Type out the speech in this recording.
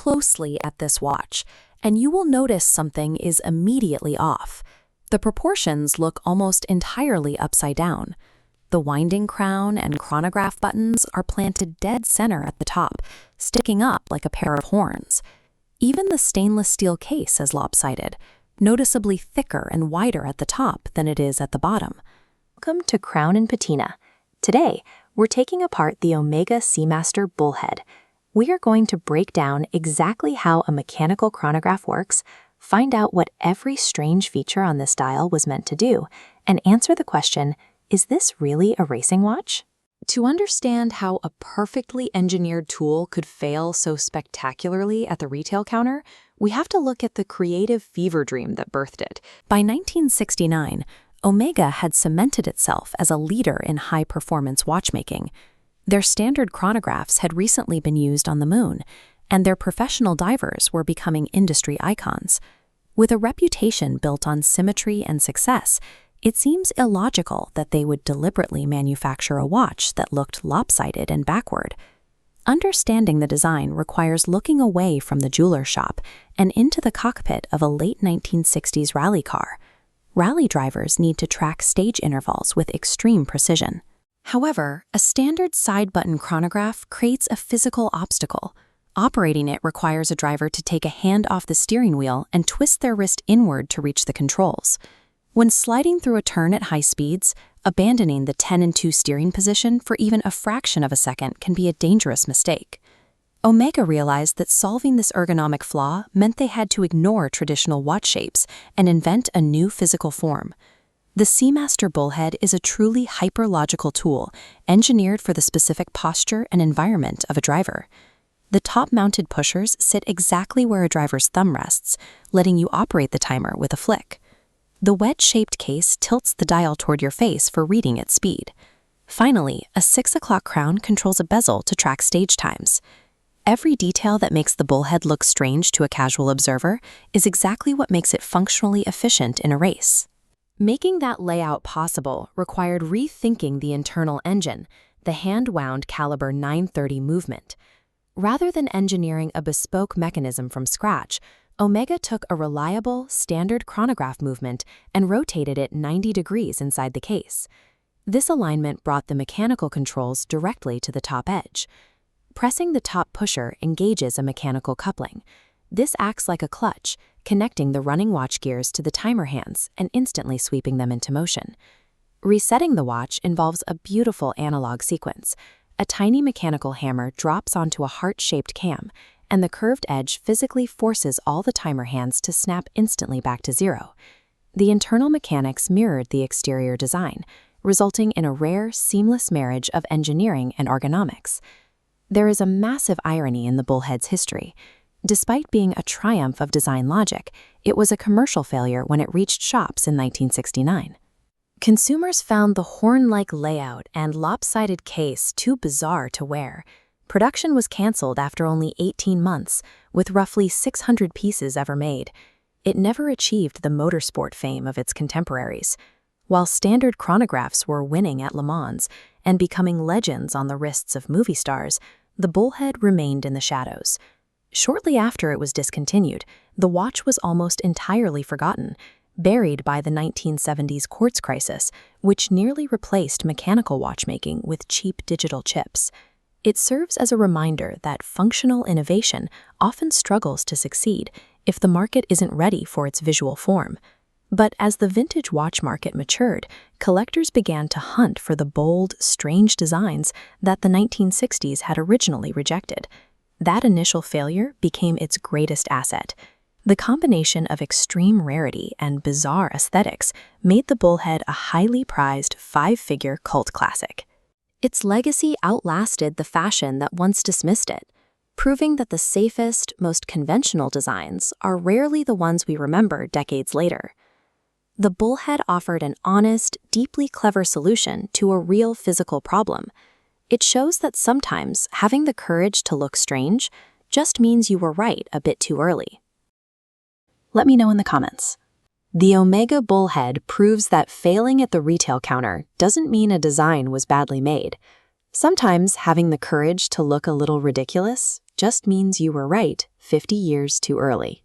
closely at this watch, and you will notice something is immediately off. The proportions look almost entirely upside down. The winding crown and chronograph buttons are planted dead center at the top, sticking up like a pair of horns. Even the stainless steel case is lopsided, noticeably thicker and wider at the top than it is at the bottom. Welcome to Crown Patina. Today, we're taking apart the Omega Seamaster Bullhead. We are going to break down exactly how a mechanical chronograph works, find out what every strange feature on this dial was meant to do, and answer the question, is this really a racing watch? To understand how a perfectly engineered tool could fail so spectacularly at the retail counter, we have to look at the creative fever dream that birthed it. By 1969, Omega had cemented itself as a leader in high-performance watchmaking. Their standard chronographs had recently been used on the moon, and their professional divers were becoming industry icons. With a reputation built on symmetry and success, it seems illogical that they would deliberately manufacture a watch that looked lopsided and backward. Understanding the design requires looking away from the jeweler shop and into the cockpit of a late 1960s rally car. Rally drivers need to track stage intervals with extreme precision. However, a standard side-button chronograph creates a physical obstacle. Operating it requires a driver to take a hand off the steering wheel and twist their wrist inward to reach the controls. When sliding through a turn at high speeds, abandoning the 10-2 steering position for even a fraction of a second can be a dangerous mistake. Omega realized that solving this ergonomic flaw meant they had to ignore traditional watch shapes and invent a new physical form. The Seamaster Bullhead is a truly hyper-logical tool, engineered for the specific posture and environment of a driver. The top-mounted pushers sit exactly where a driver's thumb rests, letting you operate the timer with a flick. The wedge-shaped case tilts the dial toward your face for reading at speed. Finally, a 6 o'clock crown controls a bezel to track stage times. Every detail that makes the Bullhead look strange to a casual observer is exactly what makes it functionally efficient in a race. Making that layout possible required rethinking the internal engine, the hand-wound caliber 930 movement. Rather than engineering a bespoke mechanism from scratch, Omega took a reliable, standard chronograph movement and rotated it 90 degrees inside the case. This alignment brought the mechanical controls directly to the top edge. Pressing the top pusher engages a mechanical coupling. This acts like a clutch, connecting the running watch gears to the timer hands and instantly sweeping them into motion. Resetting the watch involves a beautiful analog sequence. A tiny mechanical hammer drops onto a heart-shaped cam, and the curved edge physically forces all the timer hands to snap instantly back to zero. The internal mechanics mirrored the exterior design, resulting in a rare, seamless marriage of engineering and ergonomics. There is a massive irony in the Bullhead's history. Despite being a triumph of design logic, it was a commercial failure when it reached shops in 1969. Consumers found the horn-like layout and lopsided case too bizarre to wear. Production was canceled after only 18 months, with roughly 600 pieces ever made. It never achieved the motorsport fame of its contemporaries. While standard chronographs were winning at Le Mans and becoming legends on the wrists of movie stars, the Bullhead remained in the shadows. Shortly after it was discontinued, the watch was almost entirely forgotten, buried by the 1970s quartz crisis, which nearly replaced mechanical watchmaking with cheap digital chips. It serves as a reminder that functional innovation often struggles to succeed if the market isn't ready for its visual form. But as the vintage watch market matured, collectors began to hunt for the bold, strange designs that the 1960s had originally rejected. That initial failure became its greatest asset. The combination of extreme rarity and bizarre aesthetics made the Bullhead a highly prized five-figure cult classic. Its legacy outlasted the fashion that once dismissed it, proving that the safest, most conventional designs are rarely the ones we remember decades later. The Bullhead offered an honest, deeply clever solution to a real physical problem. It shows that sometimes having the courage to look strange just means you were right a bit too early. Let me know in the comments. The Omega Bullhead proves that failing at the retail counter doesn't mean a design was badly made. Sometimes having the courage to look a little ridiculous just means you were right 50 years too early.